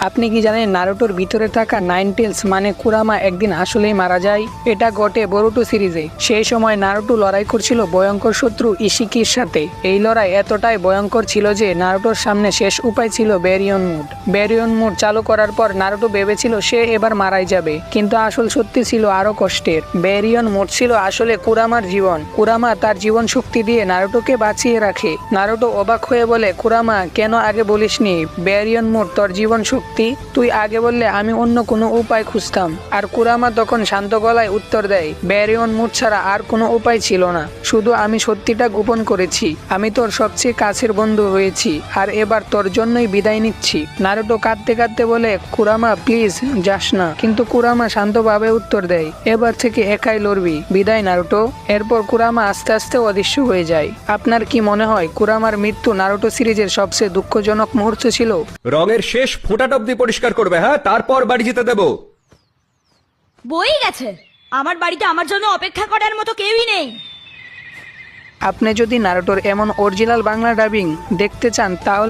আপনি কি জানেন নারুটোর ভিতরে থাকা নাইন টেলস মানে কুরামা একদিন আসলেই মারা যায়? এটা ঘটে বোরুটো সিরিজে। সেই সময় নারুটো লড়াই করছিল ভয়ঙ্কর শত্রু ইশিকির সাথে। এই লড়াই এতটাই ভয়ঙ্কর ছিল যে নারুটোর সামনে শেষ উপায় ছিল ব্যারিয়ন মুড। ব্যারিয়ন মুড চালু করার পর নারুটো ভেবেছিল সে এবার মারাই যাবে, কিন্তু আসল সত্যি ছিল আরো কষ্টের। ব্যারিয়ন মুড ছিল আসলে কুরামার জীবন। কুরামা তার জীবন শক্তি দিয়ে নারুটোকে বাঁচিয়ে রাখে। নারুটো অবাক হয়ে বলে, কুরামা কেন আগে বলিসনি? ব্যারিয়ন মুড তোর জীবন শক্তি, তুই আগে বললে আমি অন্য কোনো উপায় খুঁজতাম। আর কুরামা তখন শান্ত গলায় উত্তর দেয়, ব্যারিয়ন মুড ছাড়া আর কোনো উপায় ছিল না, শুধু আমি সত্যিটা গোপন করেছি। আমি তোর সবচেয়ে কাছের বন্ধু হয়েছি, আর এবার তোর জন্যই বিদায় নিচ্ছি। নারুটো কাঁদতে কাঁদতে বলে, কুরামা প্লিজ যাস না। কিন্তু কুরামা শান্তভাবে উত্তর দেয়, এবার থেকে একাই লড়বি, বিদায় নারুটো। এরপর কুরামা আস্তে আস্তে অদৃশ্য হয়ে যায়। আপনার কি মনে হয় কুরামার মৃত্যু নারুটো সিরিজের সবচেয়ে দুঃখজনক মুহূর্ত ছিল? রঙের শেষ ফোঁটাটা অব্দি পরিষ্কার করবে, হ্যাঁ, তারপর বাড়ি যেতে দেবো। বই গেছে, আমার বাড়িতে আমার জন্য অপেক্ষা করার মতো কেউই নেই। আপনি যদি নারুটোর এমন অরিজিনাল বাংলা ডাবিং দেখতে চান তাহলে